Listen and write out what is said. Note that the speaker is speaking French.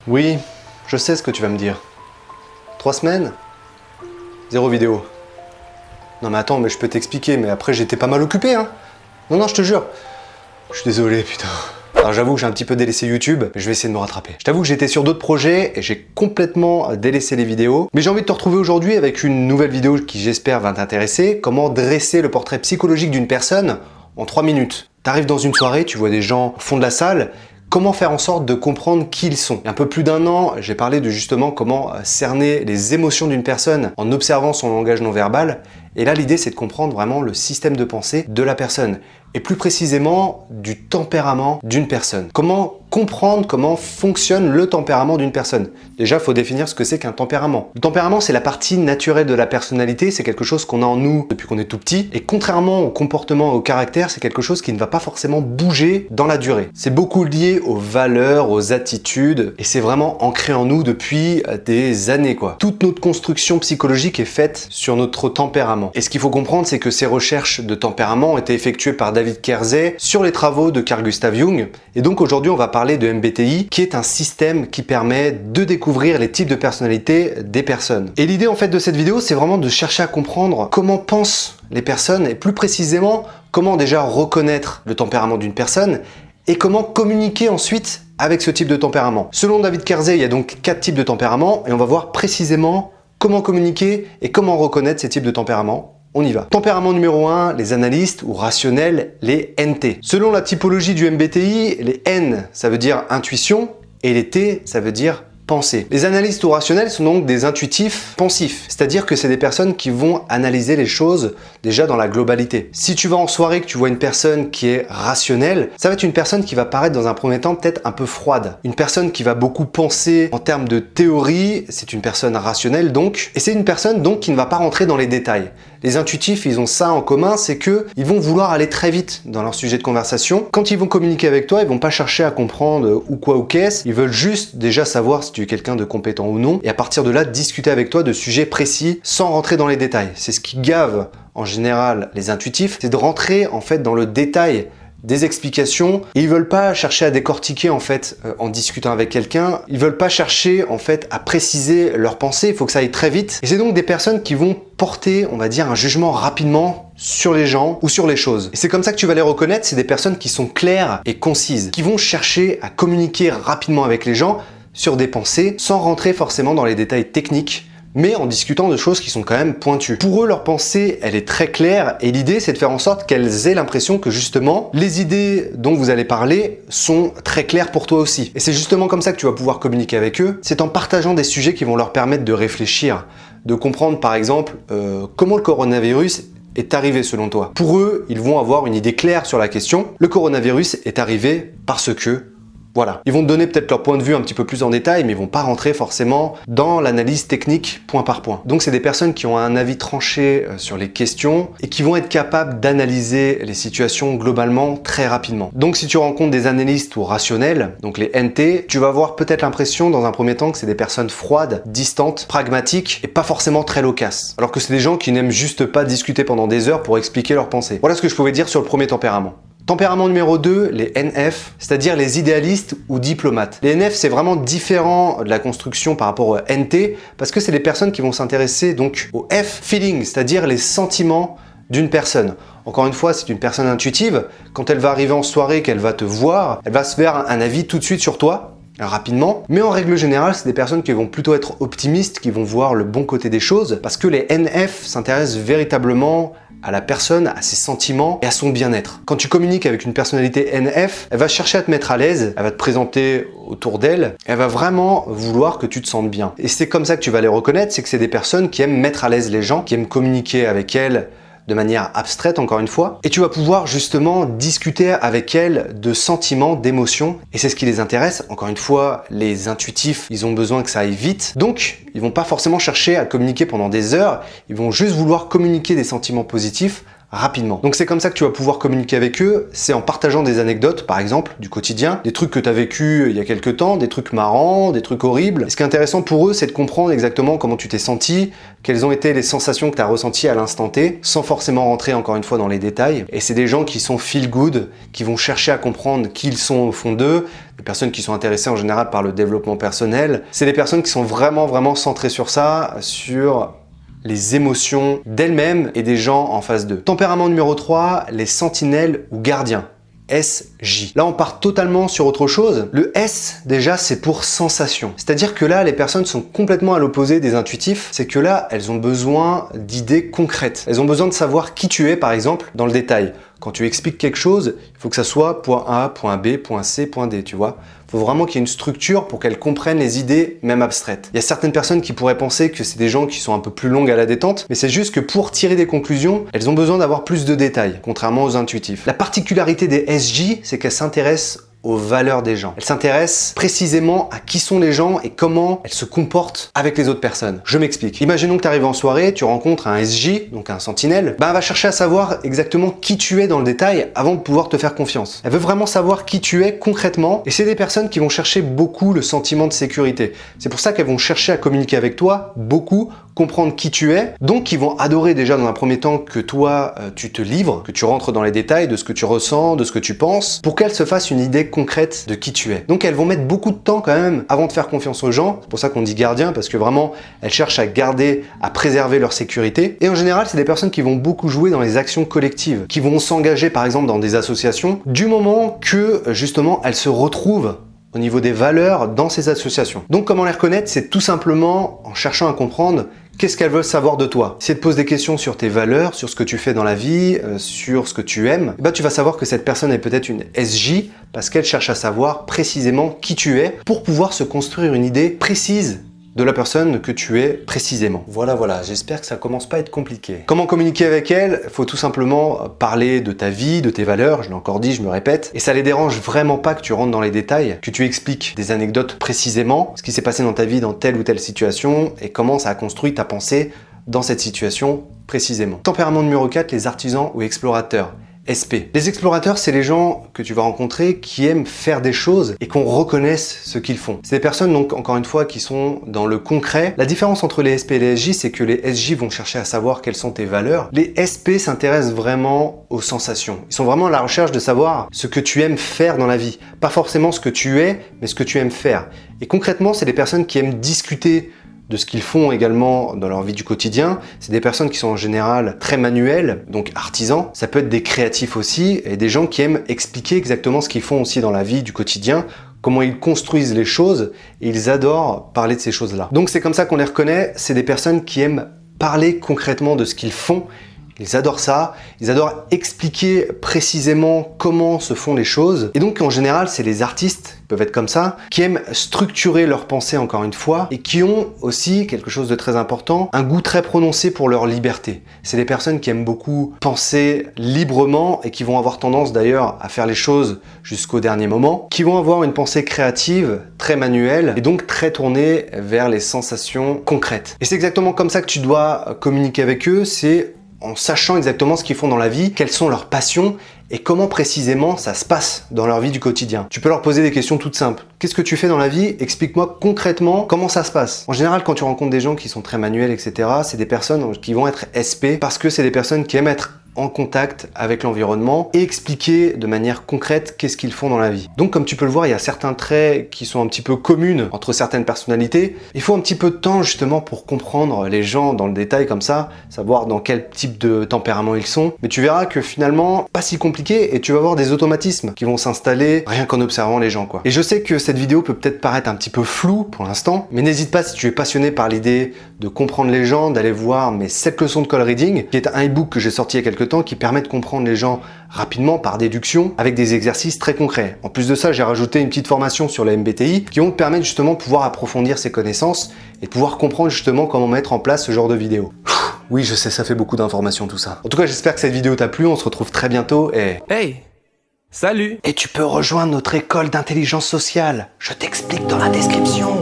Oui, je sais ce que tu vas me dire. 3 semaines? 0 vidéo. Non mais attends, mais je peux t'expliquer, mais après j'étais pas mal occupé, hein. Non, je te jure. Je suis désolé, putain. Alors j'avoue que j'ai un petit peu délaissé YouTube, mais je vais essayer de me rattraper. Je t'avoue que j'étais sur d'autres projets et j'ai complètement délaissé les vidéos. Mais j'ai envie de te retrouver aujourd'hui avec une nouvelle vidéo qui j'espère va t'intéresser. Comment dresser le portrait psychologique d'une personne en 3 minutes. T'arrives dans une soirée, tu vois des gens au fond de la salle. Comment faire en sorte de comprendre qui ils sont? Il y a un peu plus d'1 an, j'ai parlé de justement comment cerner les émotions d'une personne en observant son langage non verbal. Et là, l'idée, c'est de comprendre vraiment le système de pensée de la personne. Et plus précisément, du tempérament d'une personne. Comment comprendre comment fonctionne le tempérament d'une personne? Déjà, il faut définir ce que c'est qu'un tempérament. Le tempérament, c'est la partie naturelle de la personnalité, c'est quelque chose qu'on a en nous depuis qu'on est tout petit. Et contrairement au comportement et au caractère, c'est quelque chose qui ne va pas forcément bouger dans la durée. C'est beaucoup lié aux valeurs, aux attitudes, et c'est vraiment ancré en nous depuis des années, quoi. Toute notre construction psychologique est faite sur notre tempérament. Et ce qu'il faut comprendre, c'est que ces recherches de tempérament ont été effectuées par David Kairzay sur les travaux de Carl Gustav Jung. Et donc aujourd'hui, on va parler de MBTI, qui est un système qui permet de découvrir les types de personnalités des personnes. Et l'idée en fait de cette vidéo, c'est vraiment de chercher à comprendre comment pensent les personnes et plus précisément, comment déjà reconnaître le tempérament d'une personne et comment communiquer ensuite avec ce type de tempérament. Selon David Kairzay, il y a donc 4 types de tempéraments et on va voir précisément comment communiquer et comment reconnaître ces types de tempéraments. On y va. Tempérament numéro 1, les analystes ou rationnels, les NT. Selon la typologie du MBTI, les N, ça veut dire intuition, et les T, ça veut dire pensée. Les analystes ou rationnels sont donc des intuitifs pensifs, c'est-à-dire que c'est des personnes qui vont analyser les choses déjà dans la globalité. Si tu vas en soirée, que tu vois une personne qui est rationnelle, ça va être une personne qui va paraître dans un premier temps peut-être un peu froide. Une personne qui va beaucoup penser en termes de théorie, c'est une personne rationnelle donc, et c'est une personne donc qui ne va pas rentrer dans les détails. Les intuitifs, ils ont ça en commun, c'est que ils vont vouloir aller très vite dans leur sujet de conversation. Quand ils vont communiquer avec toi, ils vont pas chercher à comprendre ou quoi ou qu'est-ce. Ils veulent juste déjà savoir si tu es quelqu'un de compétent ou non, et à partir de là, discuter avec toi de sujets précis sans rentrer dans les détails. C'est ce qui gave en général les intuitifs, c'est de rentrer en fait dans le détail des explications et ils veulent pas chercher à décortiquer en fait en discutant avec quelqu'un, ils veulent pas chercher en fait à préciser leurs pensées, il faut que ça aille très vite et c'est donc des personnes qui vont porter, on va dire, un jugement rapidement sur les gens ou sur les choses. Et c'est comme ça que tu vas les reconnaître, c'est des personnes qui sont claires et concises, qui vont chercher à communiquer rapidement avec les gens sur des pensées sans rentrer forcément dans les détails techniques, mais en discutant de choses qui sont quand même pointues. Pour eux, leur pensée, elle est très claire et l'idée, c'est de faire en sorte qu'elles aient l'impression que justement, les idées dont vous allez parler sont très claires pour toi aussi. Et c'est justement comme ça que tu vas pouvoir communiquer avec eux. C'est en partageant des sujets qui vont leur permettre de réfléchir, de comprendre par exemple comment le coronavirus est arrivé selon toi. Pour eux, ils vont avoir une idée claire sur la question. Le coronavirus est arrivé parce que... Voilà. Ils vont te donner peut-être leur point de vue un petit peu plus en détail, mais ils vont pas rentrer forcément dans l'analyse technique point par point. Donc c'est des personnes qui ont un avis tranché sur les questions et qui vont être capables d'analyser les situations globalement très rapidement. Donc si tu rencontres des analystes ou rationnels, donc les NT, tu vas avoir peut-être l'impression dans un premier temps que c'est des personnes froides, distantes, pragmatiques et pas forcément très loquaces. Alors que c'est des gens qui n'aiment juste pas discuter pendant des heures pour expliquer leurs pensées. Voilà ce que je pouvais dire sur le premier tempérament. Tempérament numéro 2, les NF, c'est-à-dire les idéalistes ou diplomates. Les NF, c'est vraiment différent de la construction par rapport au NT, parce que c'est les personnes qui vont s'intéresser donc au F, feeling, c'est-à-dire les sentiments d'une personne. Encore une fois, c'est une personne intuitive. Quand elle va arriver en soirée, qu'elle va te voir, elle va se faire un avis tout de suite sur toi, rapidement. Mais en règle générale, c'est des personnes qui vont plutôt être optimistes, qui vont voir le bon côté des choses, parce que les NF s'intéressent véritablement à la personne, à ses sentiments et à son bien-être. Quand tu communiques avec une personnalité NF, elle va chercher à te mettre à l'aise, elle va te présenter autour d'elle, elle va vraiment vouloir que tu te sentes bien. Et c'est comme ça que tu vas les reconnaître, c'est que c'est des personnes qui aiment mettre à l'aise les gens, qui aiment communiquer avec elles de manière abstraite encore une fois, et tu vas pouvoir justement discuter avec elles de sentiments, d'émotions, et c'est ce qui les intéresse. Encore une fois, les intuitifs, ils ont besoin que ça aille vite, donc ils vont pas forcément chercher à communiquer pendant des heures, ils vont juste vouloir communiquer des sentiments positifs rapidement. Donc c'est comme ça que tu vas pouvoir communiquer avec eux, c'est en partageant des anecdotes, par exemple, du quotidien, des trucs que tu as vécu il y a quelques temps, des trucs marrants, des trucs horribles. Et ce qui est intéressant pour eux, c'est de comprendre exactement comment tu t'es senti, quelles ont été les sensations que tu as ressenties à l'instant T, sans forcément rentrer encore une fois dans les détails. Et c'est des gens qui sont feel good, qui vont chercher à comprendre qui ils sont au fond d'eux, des personnes qui sont intéressées en général par le développement personnel. C'est des personnes qui sont vraiment centrées sur ça, sur les émotions d'elles-mêmes et des gens en face d'eux. Tempérament numéro 3, les sentinelles ou gardiens. SJ. Là, on part totalement sur autre chose. Le S, déjà, c'est pour sensation. C'est-à-dire que là, les personnes sont complètement à l'opposé des intuitifs. C'est que là, elles ont besoin d'idées concrètes. Elles ont besoin de savoir qui tu es, par exemple, dans le détail. Quand tu expliques quelque chose, il faut que ça soit point A, point B, point C, point D, tu vois. Il faut vraiment qu'il y ait une structure pour qu'elles comprennent les idées, même abstraites. Il y a certaines personnes qui pourraient penser que c'est des gens qui sont un peu plus longues à la détente, mais c'est juste que pour tirer des conclusions, elles ont besoin d'avoir plus de détails, contrairement aux intuitifs. La particularité des SJ, c'est qu'elles s'intéressent aux valeurs des gens. Elles s'intéressent précisément à qui sont les gens et comment elles se comportent avec les autres personnes. Je m'explique. Imaginons que tu arrives en soirée, tu rencontres un SJ, donc un sentinelle, elle va chercher à savoir exactement qui tu es dans le détail avant de pouvoir te faire confiance. Elle veut vraiment savoir qui tu es concrètement et c'est des personnes qui vont chercher beaucoup le sentiment de sécurité. C'est pour ça qu'elles vont chercher à communiquer avec toi beaucoup, comprendre qui tu es, donc ils vont adorer déjà dans un premier temps que toi tu te livres, que tu rentres dans les détails de ce que tu ressens, de ce que tu penses, pour qu'elles se fassent une idée concrète de qui tu es. Donc elles vont mettre beaucoup de temps quand même avant de faire confiance aux gens, c'est pour ça qu'on dit gardien, parce que vraiment elles cherchent à garder, à préserver leur sécurité, et en général c'est des personnes qui vont beaucoup jouer dans les actions collectives, qui vont s'engager par exemple dans des associations, du moment que justement elles se retrouvent au niveau des valeurs dans ces associations. Donc comment les reconnaître? C'est tout simplement en cherchant à comprendre qu'est-ce qu'elles veulent savoir de toi. Si elles te posent des questions sur tes valeurs, sur ce que tu fais dans la vie, sur ce que tu aimes, tu vas savoir que cette personne est peut-être une SJ parce qu'elle cherche à savoir précisément qui tu es pour pouvoir se construire une idée précise de la personne que tu es précisément. Voilà, j'espère que ça commence pas à être compliqué. Comment communiquer avec elle? Il faut tout simplement parler de ta vie, de tes valeurs, je l'ai encore dit, je me répète, et ça les dérange vraiment pas que tu rentres dans les détails, que tu expliques des anecdotes précisément, ce qui s'est passé dans ta vie dans telle ou telle situation, et comment ça a construit ta pensée dans cette situation précisément. Tempérament numéro 4, les artisans ou explorateurs. SP. Les explorateurs, c'est les gens que tu vas rencontrer qui aiment faire des choses et qu'on reconnaisse ce qu'ils font. C'est des personnes, donc, encore une fois, qui sont dans le concret. La différence entre les SP et les SJ, c'est que les SJ vont chercher à savoir quelles sont tes valeurs. Les SP s'intéressent vraiment aux sensations. Ils sont vraiment à la recherche de savoir ce que tu aimes faire dans la vie. Pas forcément ce que tu es, mais ce que tu aimes faire. Et concrètement, c'est des personnes qui aiment discuter de ce qu'ils font également dans leur vie du quotidien. C'est des personnes qui sont en général très manuelles, donc artisans. Ça peut être des créatifs aussi, et des gens qui aiment expliquer exactement ce qu'ils font aussi dans la vie du quotidien, comment ils construisent les choses, et ils adorent parler de ces choses-là. Donc c'est comme ça qu'on les reconnaît, c'est des personnes qui aiment parler concrètement de ce qu'ils font. Ils adorent ça, ils adorent expliquer précisément comment se font les choses. Et donc en général, c'est les artistes, ils peuvent être comme ça, qui aiment structurer leurs pensées encore une fois, et qui ont aussi, quelque chose de très important, un goût très prononcé pour leur liberté. C'est des personnes qui aiment beaucoup penser librement, et qui vont avoir tendance d'ailleurs à faire les choses jusqu'au dernier moment, qui vont avoir une pensée créative, très manuelle, et donc très tournée vers les sensations concrètes. Et c'est exactement comme ça que tu dois communiquer avec eux, c'est en sachant exactement ce qu'ils font dans la vie, quelles sont leurs passions et comment précisément ça se passe dans leur vie du quotidien. Tu peux leur poser des questions toutes simples. Qu'est-ce que tu fais dans la vie? Explique-moi concrètement comment ça se passe. En général, quand tu rencontres des gens qui sont très manuels, etc., c'est des personnes qui vont être SP parce que c'est des personnes qui aiment être en contact avec l'environnement et expliquer de manière concrète qu'est-ce qu'ils font dans la vie. Donc comme tu peux le voir, il y a certains traits qui sont un petit peu communs entre certaines personnalités. Il faut un petit peu de temps justement pour comprendre les gens dans le détail comme ça, savoir dans quel type de tempérament ils sont. Mais tu verras que finalement, pas si compliqué et tu vas avoir des automatismes qui vont s'installer rien qu'en observant les gens, quoi. Et je sais que cette vidéo peut peut-être paraître un petit peu floue pour l'instant, mais n'hésite pas si tu es passionné par l'idée de comprendre les gens, d'aller voir mes 7 leçons de call reading, qui est un e-book que j'ai sorti il y a quelques temps qui permet de comprendre les gens rapidement par déduction avec des exercices très concrets. En plus de ça, j'ai rajouté une petite formation sur la MBTI qui vont te permettre justement de pouvoir approfondir ses connaissances et de pouvoir comprendre justement comment mettre en place ce genre de vidéo. Oui, je sais, ça fait beaucoup d'informations tout ça. En tout cas, j'espère que cette vidéo t'a plu, on se retrouve très bientôt et... Hey! Salut! Et tu peux rejoindre notre école d'intelligence sociale. Je t'explique dans la description.